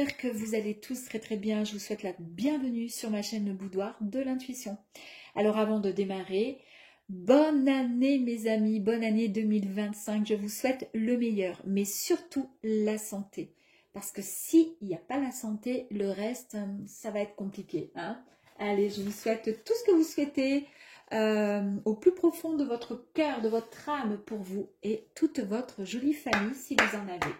j'espère que vous allez tous très très bien. Je vous souhaite la bienvenue sur ma chaîne Le Boudoir de l'intuition. Alors avant de démarrer, bonne année mes amis, bonne année 2025. Je vous souhaite le meilleur, mais surtout la santé. Parce que s'il n'y a pas la santé, le reste, ça va être compliqué. Hein. Allez, je vous souhaite tout ce que vous souhaitez au plus profond de votre cœur, de votre âme pour vous et toute votre jolie famille si vous en avez.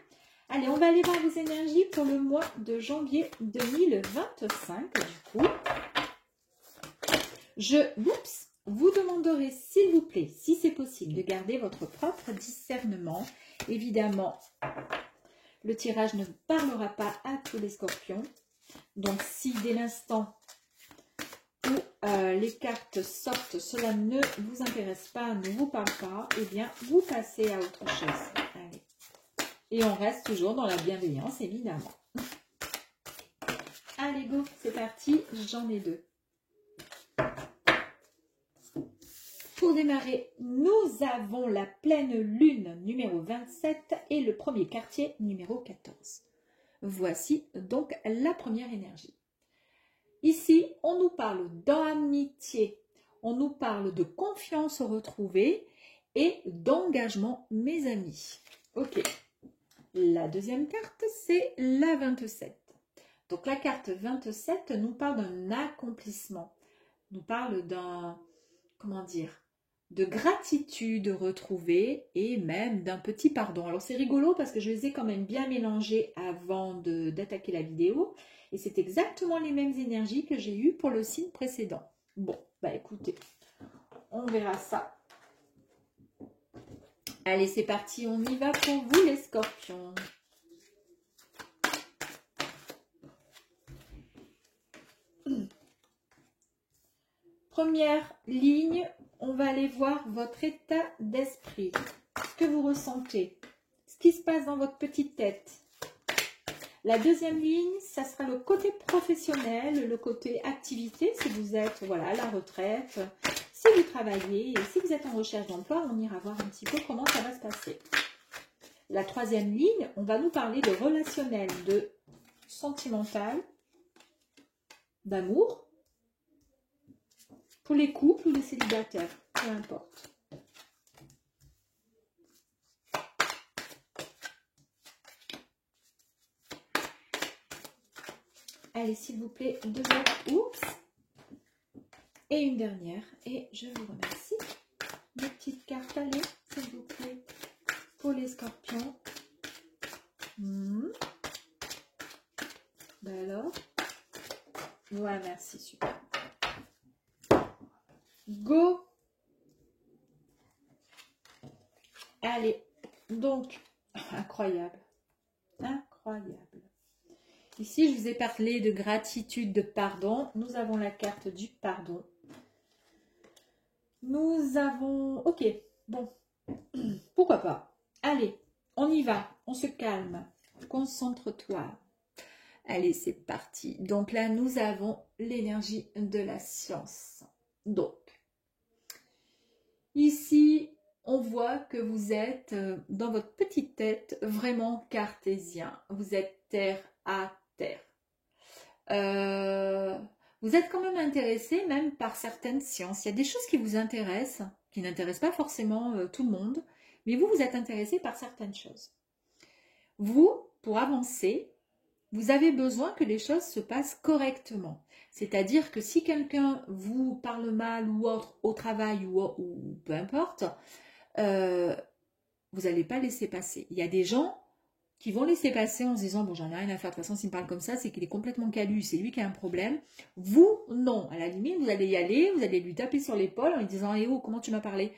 Allez, on va aller voir vos énergies pour le mois de janvier 2025. Du coup, je vous demanderai, s'il vous plaît, si c'est possible, de garder votre propre discernement. Évidemment, le tirage ne parlera pas à tous les scorpions. Donc, si dès l'instant où les cartes sortent, cela ne vous intéresse pas, ne vous parle pas, eh bien, vous passez à autre chose. Allez. Et on reste toujours dans la bienveillance, évidemment. Allez, go, c'est parti, j'en ai deux. Pour démarrer, nous avons la pleine lune numéro 27 et le premier quartier numéro 14. Voici donc la première énergie. Ici, on nous parle d'amitié, on nous parle de confiance retrouvée et d'engagement, mes amis. Ok. La deuxième carte, c'est la 27. Donc, la carte 27 nous parle d'un accomplissement, nous parle d'un, comment dire, de gratitude retrouvée et même d'un petit pardon. Alors, c'est rigolo parce que je les ai quand même bien mélangés avant d'attaquer la vidéo et c'est exactement les mêmes énergies que j'ai eues pour le signe précédent. Bon, bah écoutez, on verra ça. Allez, c'est parti, on y va pour vous les scorpions. Première ligne, on va aller voir votre état d'esprit, ce que vous ressentez, ce qui se passe dans votre petite tête. La deuxième ligne, ça sera le côté professionnel, le côté activité, si vous êtes voilà, à la retraite, si vous travaillez et si vous êtes en recherche d'emploi, on ira voir un petit peu comment ça va se passer. La troisième ligne, on va nous parler de relationnel, de sentimental, d'amour, pour les couples ou les célibataires, peu importe. Allez, s'il vous plaît, deux autres. Oups. Et une dernière. Et je vous remercie. Des petites cartes, allez, s'il vous plaît, pour les scorpions. Ben alors. Ouais, merci, super. Go. Allez, donc, incroyable. Incroyable. Ici, je vous ai parlé de gratitude, de pardon. Nous avons la carte du pardon. Nous avons... Ok, bon. Pourquoi pas. Allez, on y va. On se calme. Concentre-toi. Allez, c'est parti. Donc là, nous avons l'énergie de la science. Donc, ici, on voit que vous êtes dans votre petite tête vraiment cartésien. Vous êtes terre à terre. Vous êtes quand même intéressé même par certaines sciences. Il y a des choses qui vous intéressent, qui n'intéressent pas forcément tout le monde, mais vous, vous êtes intéressé par certaines choses. Vous, pour avancer, vous avez besoin que les choses se passent correctement. C'est-à-dire que si quelqu'un vous parle mal ou autre au travail ou peu importe, vous n'allez pas laisser passer. Il y a des gens qui vont laisser passer en se disant « bon, j'en ai rien à faire, de toute façon, s'il me parle comme ça, c'est qu'il est complètement calu, c'est lui qui a un problème. » Vous, non. À la limite, vous allez y aller, vous allez lui taper sur l'épaule en lui disant « eh oh, comment tu m'as parlé ?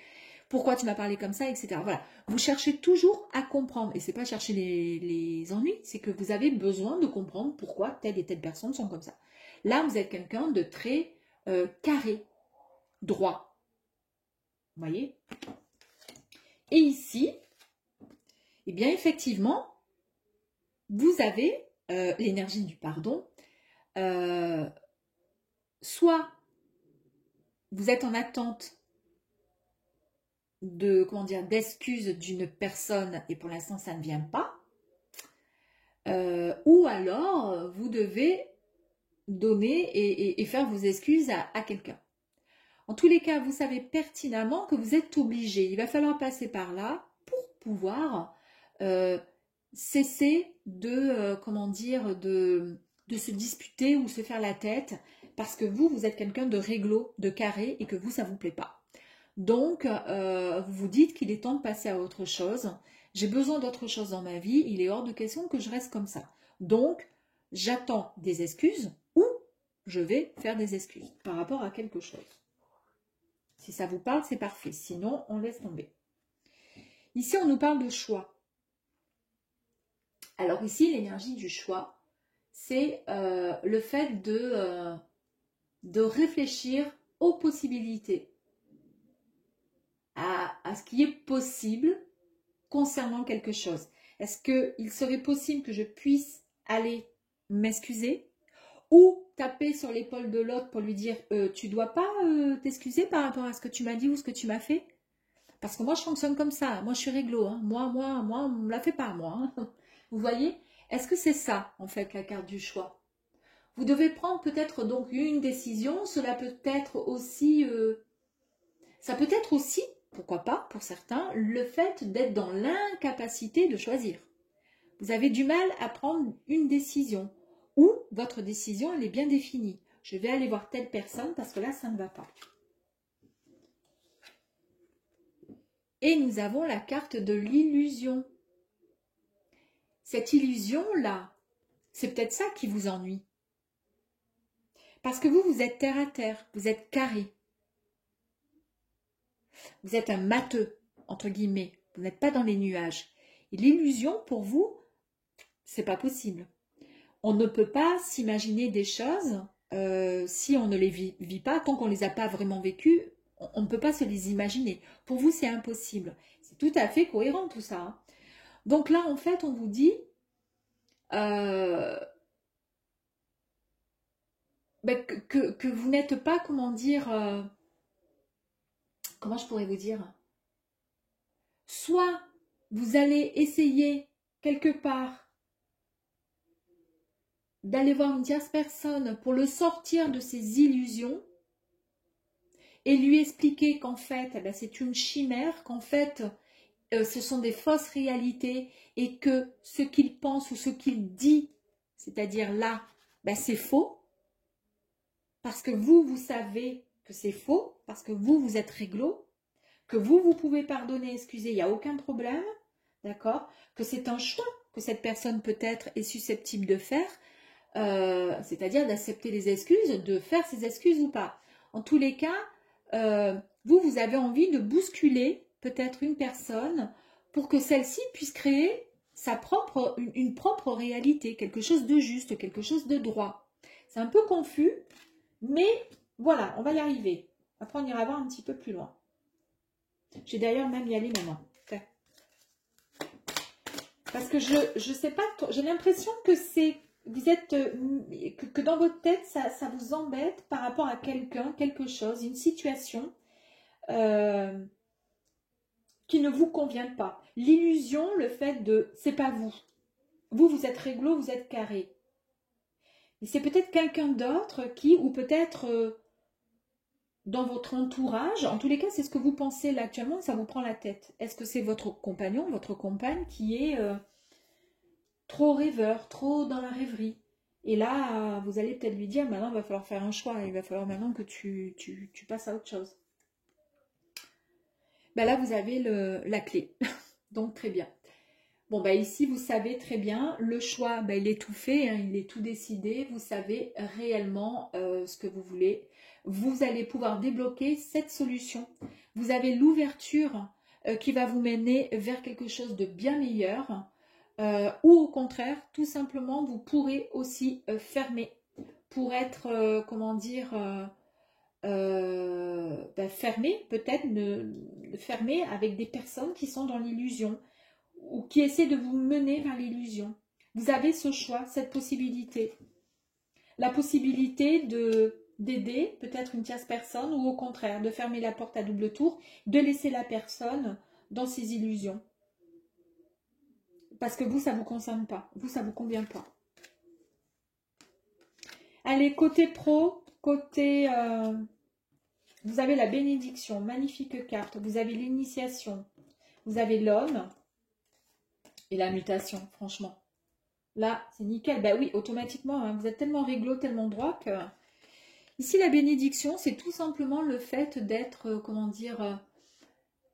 Pourquoi tu m'as parlé comme ça ?» etc. Voilà. Vous cherchez toujours à comprendre. Et ce n'est pas chercher les ennuis, c'est que vous avez besoin de comprendre pourquoi telle et telle personne sont comme ça. Là, vous êtes quelqu'un de très carré, droit. Vous voyez ? Et ici, eh bien, effectivement, vous avez l'énergie du pardon. Soit vous êtes en attente de, comment dire, d'excuses d'une personne et pour l'instant ça ne vient pas. Ou alors devez donner et faire vos excuses à quelqu'un. En tous les cas, vous savez pertinemment que vous êtes obligé. Il va falloir passer par là pour pouvoir cesser de, comment dire, de se disputer ou se faire la tête parce que vous êtes quelqu'un de réglo, de carré et que vous, ça ne vous plaît pas. Donc, vous vous dites qu'il est temps de passer à autre chose. J'ai besoin d'autre chose dans ma vie. Il est hors de question que je reste comme ça. Donc, j'attends des excuses ou je vais faire des excuses par rapport à quelque chose. Si ça vous parle, c'est parfait. Sinon, on laisse tomber. Ici, on nous parle de choix. Alors ici, l'énergie du choix, c'est le fait de réfléchir aux possibilités, à ce qui est possible concernant quelque chose. Est-ce qu'il serait possible que je puisse aller m'excuser ou taper sur l'épaule de l'autre pour lui dire tu dois pas t'excuser par rapport à ce que tu m'as dit ou ce que tu m'as fait? Parce que moi, je fonctionne comme ça. Moi, je suis réglo. Hein. Moi, on ne me la fait pas, moi. Hein. Vous voyez? Est-ce que c'est ça, en fait, la carte du choix? Vous devez prendre peut-être donc une décision. Cela peut être aussi... ça peut être aussi, pourquoi pas, pour certains, le fait d'être dans l'incapacité de choisir. Vous avez du mal à prendre une décision. Ou votre décision, elle est bien définie. Je vais aller voir telle personne parce que là, ça ne va pas. Et nous avons la carte de l'illusion. Cette illusion-là, c'est peut-être ça qui vous ennuie. Parce que vous êtes terre à terre, vous êtes carré. Vous êtes un matheux, entre guillemets. Vous n'êtes pas dans les nuages. Et l'illusion, pour vous, c'est pas possible. On ne peut pas s'imaginer des choses si on ne les vit pas, tant qu'on ne les a pas vraiment vécues. On ne peut pas se les imaginer. Pour vous, c'est impossible. C'est tout à fait cohérent tout ça. Hein. Donc là, en fait, on vous dit que vous n'êtes pas, comment dire, comment je pourrais vous dire? Soit vous allez essayer quelque part d'aller voir une tierce personne pour le sortir de ses illusions, et lui expliquer qu'en fait, eh ben, c'est une chimère, qu'en fait, ce sont des fausses réalités et que ce qu'il pense ou ce qu'il dit, c'est-à-dire là, ben, c'est faux, parce que vous savez que c'est faux, parce que vous êtes réglo, que vous pouvez pardonner, excuser, il n'y a aucun problème, d'accord, que c'est un choix que cette personne peut-être est susceptible de faire, c'est-à-dire d'accepter les excuses, de faire ses excuses ou pas. En tous les cas, vous avez envie de bousculer peut-être une personne pour que celle-ci puisse créer une propre réalité, quelque chose de juste, quelque chose de droit. C'est un peu confus, mais voilà, on va y arriver. Après, on ira voir un petit peu plus loin. J'ai d'ailleurs même y aller maintenant. Parce que je sais pas, j'ai l'impression que c'est... Vous êtes que dans votre tête, ça vous embête par rapport à quelqu'un, quelque chose, une situation qui ne vous convient pas. L'illusion, le fait de, c'est pas vous. Vous êtes réglo, vous êtes carré. Et c'est peut-être quelqu'un d'autre qui, ou peut-être dans votre entourage, en tous les cas, c'est ce que vous pensez là actuellement, ça vous prend la tête. Est-ce que c'est votre compagnon, votre compagne qui est... trop rêveur, trop dans la rêverie. Et là, vous allez peut-être lui dire, maintenant, il va falloir faire un choix. Il va falloir maintenant que tu passes à autre chose. Ben là, vous avez la clé. Donc, très bien. Bon, ben ici, vous savez très bien, le choix, ben, il est tout fait, hein, il est tout décidé. Vous savez réellement ce que vous voulez. Vous allez pouvoir débloquer cette solution. Vous avez l'ouverture qui va vous mener vers quelque chose de bien meilleur. Ou au contraire, tout simplement, vous pourrez aussi fermer pour être, comment dire, ben, fermer, peut-être fermer avec des personnes qui sont dans l'illusion ou qui essaient de vous mener vers l'illusion. Vous avez ce choix, cette possibilité. La possibilité d'aider peut-être une tierce personne ou au contraire de fermer la porte à double tour, de laisser la personne dans ses illusions. Parce que vous, ça ne vous concerne pas. Vous, ça ne vous convient pas. Allez, côté pro, côté... vous avez la bénédiction, magnifique carte. Vous avez l'initiation. Vous avez l'homme et la mutation, franchement. Là, c'est nickel. Ben oui, automatiquement, hein, vous êtes tellement réglo, tellement droit que... Ici, la bénédiction, c'est tout simplement le fait d'être, comment dire...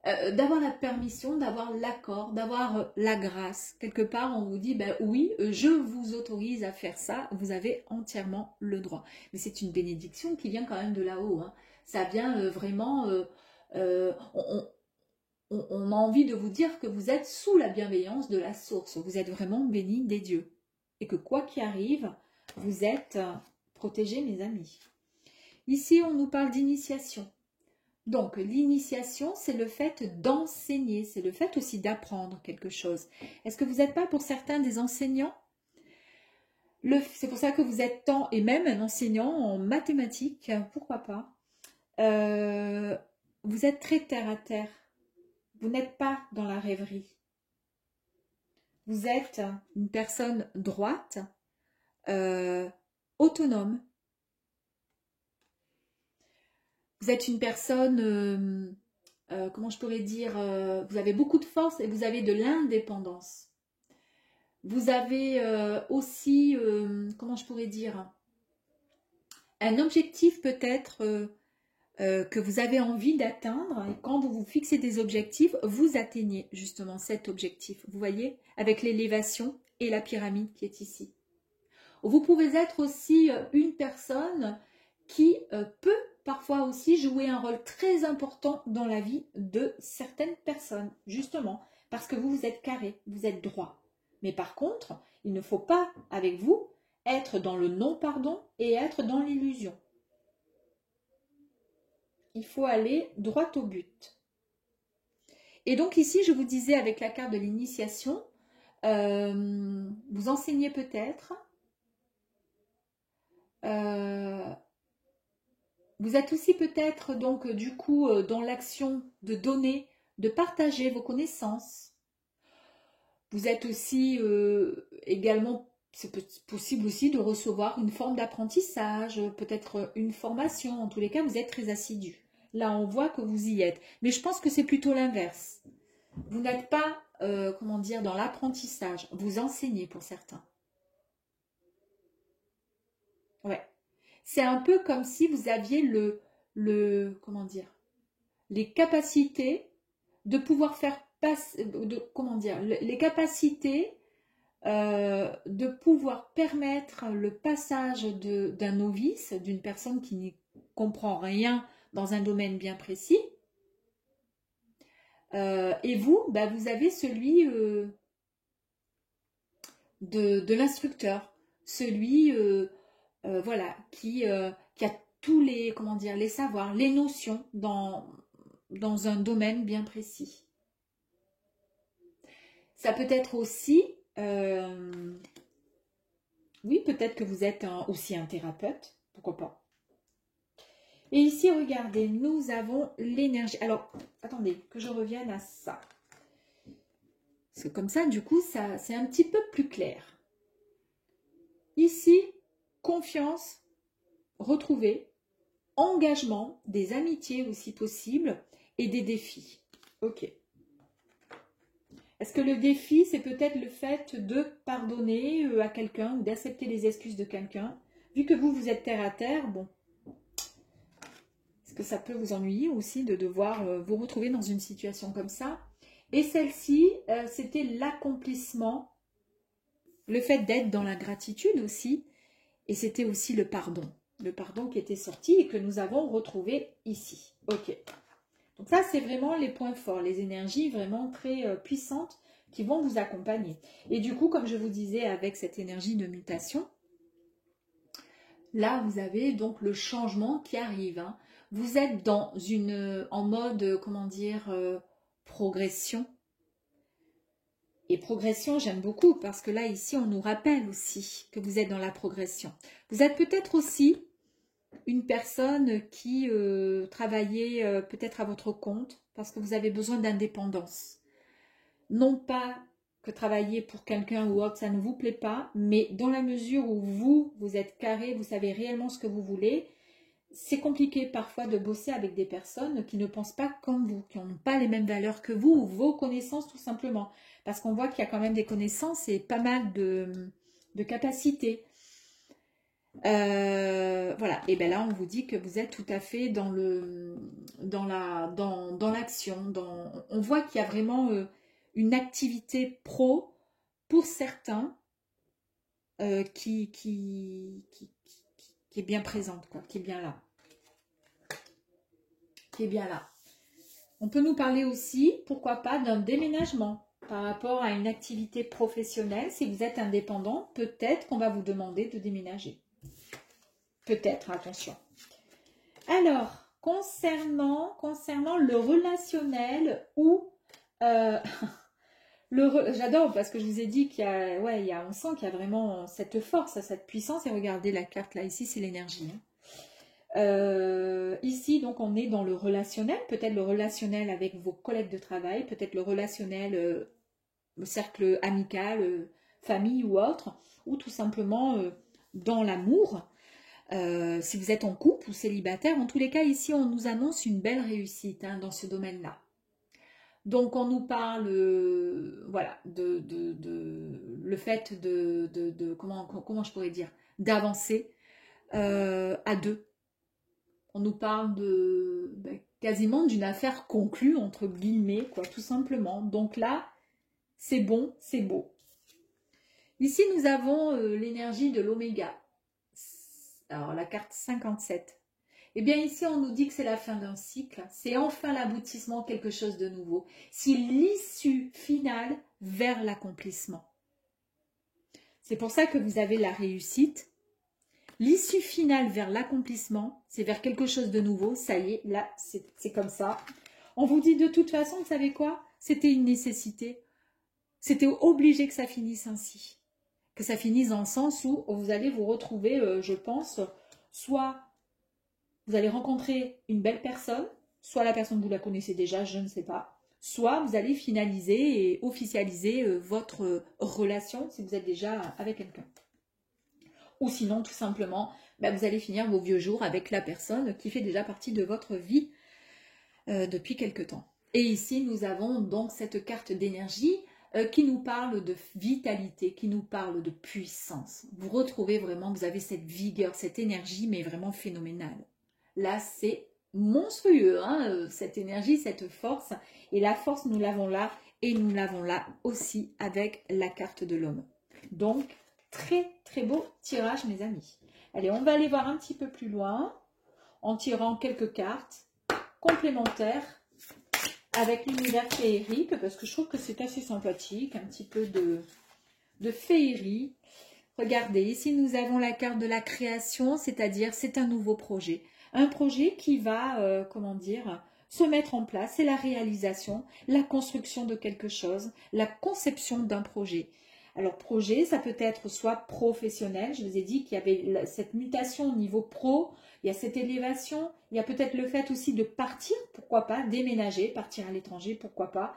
d'avoir la permission, d'avoir l'accord, d'avoir la grâce. Quelque part, on vous dit, ben oui, je vous autorise à faire ça, vous avez entièrement le droit. Mais c'est une bénédiction qui vient quand même de là-haut. Hein. Ça vient vraiment... on a envie de vous dire que vous êtes sous la bienveillance de la source. Vous êtes vraiment bénis des dieux. Et que quoi qu'il arrive, vous êtes protégés, mes amis. Ici, on nous parle d'initiation. Donc, l'initiation, c'est le fait d'enseigner, c'est le fait aussi d'apprendre quelque chose. Est-ce que vous n'êtes pas pour certains des enseignants? C'est pour ça que vous êtes tant, et même un enseignant en mathématiques, pourquoi pas. Vous êtes très terre à terre. Vous n'êtes pas dans la rêverie. Vous êtes une personne droite, autonome. Vous êtes une personne, comment je pourrais dire, vous avez beaucoup de force et vous avez de l'indépendance. Vous avez aussi, comment je pourrais dire, un objectif peut-être que vous avez envie d'atteindre. Et quand vous vous fixez des objectifs, vous atteignez justement cet objectif. Vous voyez, avec l'élévation et la pyramide qui est ici. Vous pouvez être aussi une personne qui peut parfois aussi jouer un rôle très important dans la vie de certaines personnes, justement, parce que vous êtes carré, vous êtes droit. Mais par contre, il ne faut pas, avec vous, être dans le non-pardon et être dans l'illusion. Il faut aller droit au but. Et donc ici, je vous disais avec la carte de l'initiation, vous enseignez peut-être, vous êtes aussi peut-être donc du coup dans l'action de donner, de partager vos connaissances. Vous êtes aussi également, c'est possible aussi de recevoir une forme d'apprentissage, peut-être une formation. En tous les cas, vous êtes très assidu. Là, on voit que vous y êtes. Mais je pense que c'est plutôt l'inverse. Vous n'êtes pas, comment dire, dans l'apprentissage. Vous enseignez pour certains. Ouais. C'est un peu comme si vous aviez comment dire, les capacités de pouvoir faire passer, comment dire, les capacités de pouvoir permettre le passage d'un novice, d'une personne qui n'y comprend rien dans un domaine bien précis. Et vous, bah, vous avez celui de l'instructeur, celui voilà, qui a tous les, comment dire, les savoirs, les notions dans un domaine bien précis. Ça peut être aussi, oui, peut-être que vous êtes aussi un thérapeute, pourquoi pas. Et ici, regardez, nous avons l'énergie. Alors, attendez, que je revienne à ça. Parce que comme ça, du coup, c'est un petit peu plus clair. Ici, confiance retrouvée, engagement, des amitiés aussi possibles et des défis. Ok. Est-ce que le défi, c'est peut-être le fait de pardonner à quelqu'un ou d'accepter les excuses de quelqu'un? Vu que vous êtes terre à terre, bon. Est-ce que ça peut vous ennuyer aussi de devoir vous retrouver dans une situation comme ça? Et celle-ci, c'était l'accomplissement, le fait d'être dans la gratitude aussi. Et c'était aussi le pardon. Le pardon qui était sorti et que nous avons retrouvé ici. Ok. Donc ça, c'est vraiment les points forts, les énergies vraiment très puissantes qui vont vous accompagner. Et du coup, comme je vous disais, avec cette énergie de mutation, là, vous avez donc le changement qui arrive. Hein. Vous êtes en mode, comment dire, progression. Et progression, j'aime beaucoup parce que là, ici, on nous rappelle aussi que vous êtes dans la progression. Vous êtes peut-être aussi une personne qui travaillait peut-être à votre compte parce que vous avez besoin d'indépendance. Non pas que travailler pour quelqu'un ou autre, ça ne vous plaît pas, mais dans la mesure où vous êtes carré, vous savez réellement ce que vous voulez, c'est compliqué parfois de bosser avec des personnes qui ne pensent pas comme vous, qui n'ont pas les mêmes valeurs que vous, ou vos connaissances tout simplement. Parce qu'on voit qu'il y a quand même des connaissances et pas mal de capacités. Voilà, et bien là on vous dit que vous êtes tout à fait dans l'action. On voit qu'il y a vraiment une activité pro pour certains qui est bien présente, quoi, qui est bien là. Qui est bien là. On peut nous parler aussi, pourquoi pas, d'un déménagement par rapport à une activité professionnelle. Si vous êtes indépendant, peut-être qu'on va vous demander de déménager. Peut-être, attention. Alors, concernant le relationnel ou... j'adore parce que je vous ai dit qu'il y a... Ouais, on sent qu'il y a vraiment cette force, cette puissance. Et regardez la carte là, ici, c'est l'énergie. Ici, donc, on est dans le relationnel. Peut-être le relationnel avec vos collègues de travail. Peut-être le relationnel, le cercle amical, famille ou autre. Ou tout simplement dans l'amour. Si vous êtes en couple ou célibataire, en tous les cas, ici, on nous annonce une belle réussite dans ce domaine-là. Donc, on nous parle, voilà, le fait comment je pourrais dire, d'avancer à deux. On nous parle quasiment d'une affaire conclue, entre guillemets, quoi, tout simplement. Donc là, c'est bon, c'est beau. Ici, nous avons l'énergie de l'oméga. Alors, la carte 57. Eh bien, ici, on nous dit que c'est la fin d'un cycle. C'est enfin l'aboutissement de quelque chose de nouveau. C'est l'issue finale vers l'accomplissement. C'est pour ça que vous avez la réussite. L'issue finale vers l'accomplissement, c'est vers quelque chose de nouveau. Ça y est, là, c'est comme ça. On vous dit de toute façon, vous savez quoi? C'était une nécessité. C'était obligé que ça finisse ainsi. Que ça finisse dans le sens où vous allez vous retrouver, je pense, soit vous allez rencontrer une belle personne, soit la personne vous la connaissez déjà, je ne sais pas, soit vous allez finaliser et officialiser votre relation si vous êtes déjà avec quelqu'un. Ou sinon, tout simplement, vous allez finir vos vieux jours avec la personne qui fait déjà partie de votre vie depuis quelque temps. Et ici, nous avons donc cette carte d'énergie qui nous parle de vitalité, qui nous parle de puissance. Vous retrouvez vraiment, vous avez cette vigueur, cette énergie, mais vraiment phénoménale. Là, c'est monstrueux, cette énergie, cette force. Et la force, nous l'avons là, et nous l'avons là aussi avec la carte de l'homme. Donc, très, très beau tirage, mes amis. Allez, on va aller voir un petit peu plus loin, en tirant quelques cartes complémentaires avec l'univers féerique, parce que je trouve que c'est assez sympathique, un petit peu de féerie. Regardez, ici nous avons la carte de la création, c'est-à-dire c'est un nouveau projet. Un projet qui va, se mettre en place. C'est la réalisation, la construction de quelque chose, la conception d'un projet. Alors projet, ça peut être soit professionnel, je vous ai dit qu'il y avait cette mutation au niveau pro, il y a cette élévation, il y a peut-être le fait aussi de partir, pourquoi pas, déménager, partir à l'étranger, pourquoi pas,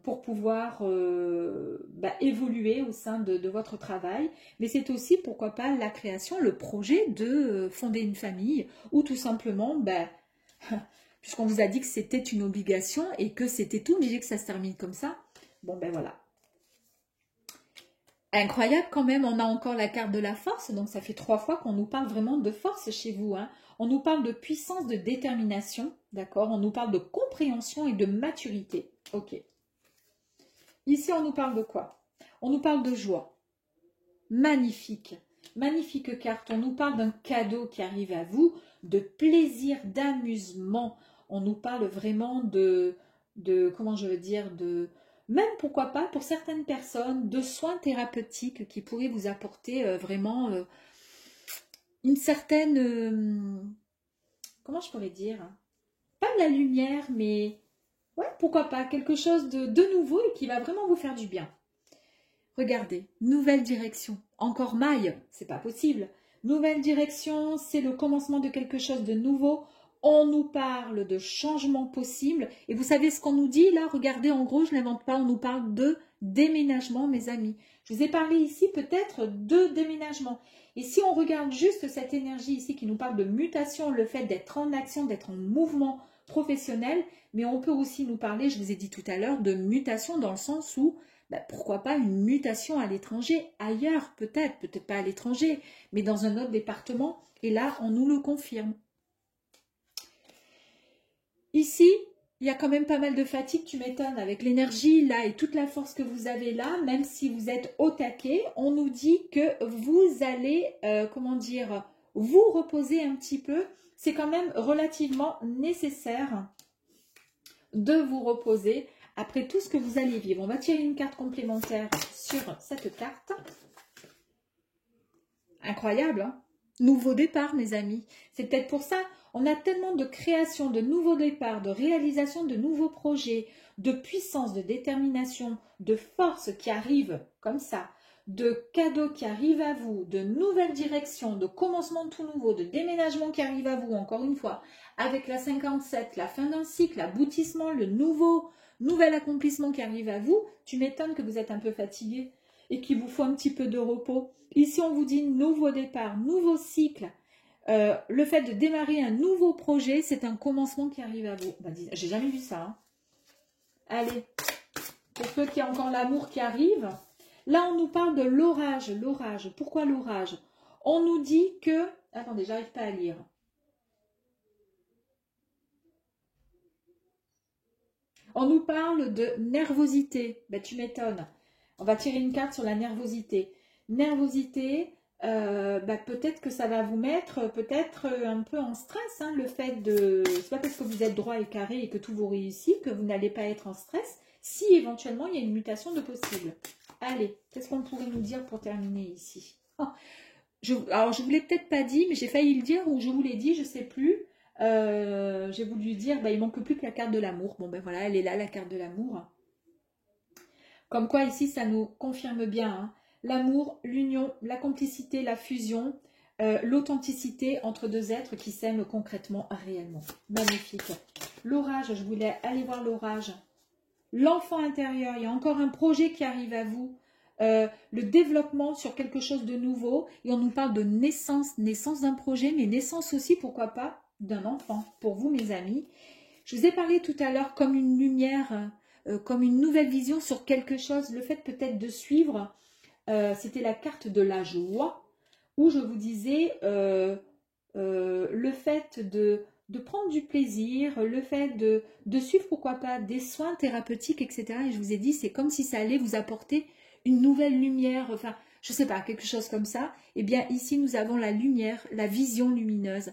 pour pouvoir évoluer au sein de votre travail. Mais c'est aussi, pourquoi pas, la création, le projet de fonder une famille ou tout simplement, puisqu'on vous a dit que c'était une obligation et que c'était obligé que ça se termine comme ça, bon voilà. Incroyable quand même, on a encore la carte de la force, donc ça fait 3 fois qu'on nous parle vraiment de force chez vous. On nous parle de puissance, de détermination, d'accord? On nous parle de compréhension et de maturité. Ok. Ici, on nous parle de quoi? On nous parle de joie. Magnifique. Magnifique carte. On nous parle d'un cadeau qui arrive à vous, de plaisir, d'amusement. On nous parle vraiment comment je veux dire, même pourquoi pas pour certaines personnes, de soins thérapeutiques qui pourraient vous apporter vraiment une certaine, comment je pourrais dire, pas de la lumière, mais ouais, pourquoi pas, quelque chose de nouveau et qui va vraiment vous faire du bien. Regardez, nouvelle direction, encore maille, c'est pas possible. Nouvelle direction, c'est le commencement de quelque chose de nouveau. On nous parle de changements possibles. Et vous savez ce qu'on nous dit là? Regardez, en gros, je ne l'invente pas. On nous parle de déménagement, mes amis. Je vous ai parlé ici peut-être de déménagement. Et si on regarde juste cette énergie ici qui nous parle de mutation, le fait d'être en action, d'être en mouvement professionnel, mais on peut aussi nous parler, je vous ai dit tout à l'heure, de mutation dans le sens où, pourquoi pas une mutation à l'étranger, ailleurs peut-être pas à l'étranger, mais dans un autre département. Et là, on nous le confirme. Ici, il y a quand même pas mal de fatigue, tu m'étonnes, avec l'énergie là et toute la force que vous avez là, même si vous êtes au taquet, on nous dit que vous allez, comment dire, vous reposer un petit peu. C'est quand même relativement nécessaire de vous reposer après tout ce que vous allez vivre. On va tirer une carte complémentaire sur cette carte. Incroyable, hein? Nouveau départ, mes amis. C'est peut-être pour ça, on a tellement de création, de nouveaux départs, de réalisation de nouveaux projets, de puissance, de détermination, de force qui arrivent comme ça, de cadeaux qui arrivent à vous, de nouvelles directions, de commencement tout nouveau, de déménagement qui arrive à vous, encore une fois, avec la 57, la fin d'un cycle, l'aboutissement, le nouvel accomplissement qui arrive à vous. Tu m'étonnes que vous êtes un peu fatigué et qu'il vous faut un petit peu de repos. Ici, on vous dit nouveau départ, nouveau cycle. Le fait de démarrer un nouveau projet, c'est un commencement qui arrive à vous. J'ai jamais vu ça. Hein. Allez, pour ceux qui ont encore l'amour qui arrive. Là, on nous parle de l'orage. L'orage. Pourquoi l'orage? On nous dit que... Attendez, j'arrive pas à lire. On nous parle de nervosité. Tu m'étonnes. On va tirer une carte sur la nervosité. Nervosité, peut-être que ça va vous mettre peut-être un peu en stress. Hein, le fait de... C'est pas parce que vous êtes droit et carré et que tout vous réussit que vous n'allez pas être en stress si éventuellement il y a une mutation de possible. Allez, qu'est-ce qu'on pourrait nous dire pour terminer ici? Alors, je ne vous l'ai peut-être pas dit, mais j'ai failli le dire ou je vous l'ai dit, je ne sais plus. J'ai voulu dire, il ne manque plus que la carte de l'amour. Bon, voilà, elle est là, la carte de l'amour. Comme quoi, ici, ça nous confirme bien. Hein. L'amour, l'union, la complicité, la fusion, l'authenticité entre deux êtres qui s'aiment concrètement, réellement. Magnifique. L'orage, je voulais aller voir l'orage. L'enfant intérieur, il y a encore un projet qui arrive à vous. Le développement sur quelque chose de nouveau. Et on nous parle de naissance, naissance d'un projet, mais naissance aussi, pourquoi pas, d'un enfant. Pour vous, mes amis. Je vous ai parlé tout à l'heure comme une lumière... comme une nouvelle vision sur quelque chose, le fait peut-être de suivre, c'était la carte de la joie, où je vous disais le fait de prendre du plaisir, le fait de suivre, pourquoi pas, des soins thérapeutiques, etc. Et je vous ai dit, c'est comme si ça allait vous apporter une nouvelle lumière, enfin, je ne sais pas, quelque chose comme ça. Eh bien, ici, nous avons la lumière, la vision lumineuse.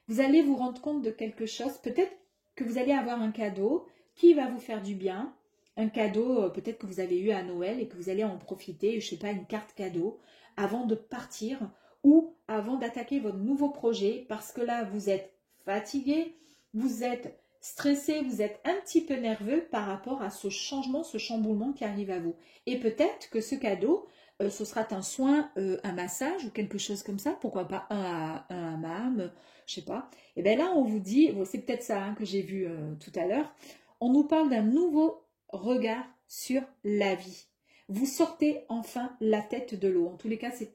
Vous allez vous rendre compte de quelque chose, peut-être que vous allez avoir un cadeau qui va vous faire du bien, un cadeau peut-être que vous avez eu à Noël et que vous allez en profiter, je ne sais pas, une carte cadeau, avant de partir ou avant d'attaquer votre nouveau projet, parce que là, vous êtes fatigué, vous êtes stressé, vous êtes un petit peu nerveux par rapport à ce changement, ce chamboulement qui arrive à vous. Et peut-être que ce cadeau, ce sera un soin, un massage ou quelque chose comme ça, pourquoi pas un hammam, je sais pas. Et bien là, on vous dit, bon, c'est peut-être ça que j'ai vu tout à l'heure, on nous parle d'un nouveau regard sur la vie. Vous sortez enfin la tête de l'eau. En tous les cas, c'est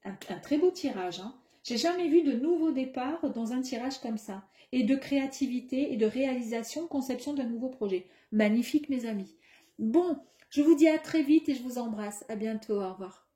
un très beau tirage. Hein. J'ai jamais vu de nouveau départ dans un tirage comme ça. Et de créativité et de réalisation, conception d'un nouveau projet. Magnifique, mes amis. Bon, je vous dis à très vite et je vous embrasse. À bientôt. Au revoir.